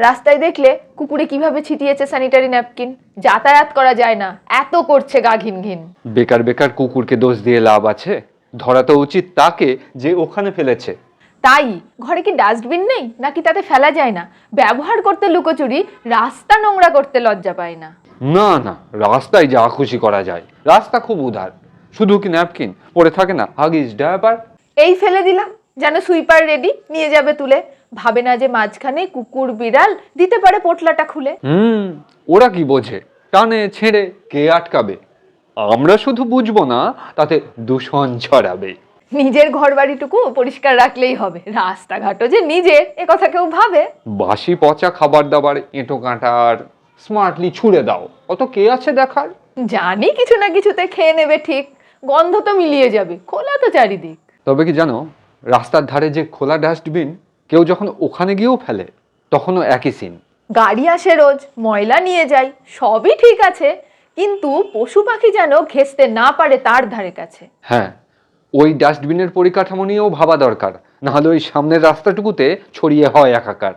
রাস্তায় দেখলে কুকুরে কিভাবে ছিটিয়েছে স্যানিটারি ন্যাপকিন, যাতায়াত করা যায় না, এত করছে গা ঘিন ঘিন। বেকার বেকার কুকুরকে দোষ দিয়ে লাভ আছে? ধরা তো উচিত তাকে যে ওখানে ফেলেছে। তাই ঘরে কি ডাস্টবিন নেই নাকি তাতে ফেলা যায় না? ব্যবহার করতে লুকোচুরি, রাস্তা নোংরা করতে লজ্জা পায় না। না না, রাস্তায় যা খুশি করা যায়, রাস্তা খুব উদার। শুধু কি ন্যাপকিন পড়ে থাকে না, হাগিস, ডায়াপার। এই ফেলে দিলাম, যেন সুইপার রেডি, নিয়ে যাবে তুলে। ভাবে না যে মাঝখানে কুকুর বিড়াল দিতে পারে পোটলাটা খুলে। ওরা কি বোঝে? টানে ছেড়ে কে আটকাবে? আমরা শুধু বুঝবো না, তাতে দূষণ ছড়াবে। নিজের ঘর বাড়িটুকু পরিষ্কার রাখলেই হবে, রাস্তাঘাটও যে নিজের এ কথা কেউ ভাবে? বাসি পচা খাবার দাবার এঁটো কাঁটার স্মার্টলি ছুঁড়ে দাও, অত কে আছে দেখার? জানি কিছু না কিছুতে খেয়ে নেবে ঠিক, গন্ধ তো মিলিয়ে যাবে, খোলা তো চারিদিক। তবে কি জানো, রাস্তার ধারে যে খোলা ডাস্টবিন, কেউ যখন ওখানে গিয়েও ফেলে তখনও একই সিন। গাড়ি আসে রোজ, ময়লা নিয়ে যায়, সবই ঠিক আছে, কিন্তু পশু পাখি যেন ঘেঁষতে না পারে তার ধারে কাছে। হ্যাঁ, ওই ডাস্টবিনের পরিকাঠামো নিয়েও ভাবা দরকার, নাহলে ওই সামনের রাস্তাটুকুতে ছড়িয়ে হয় একাকার।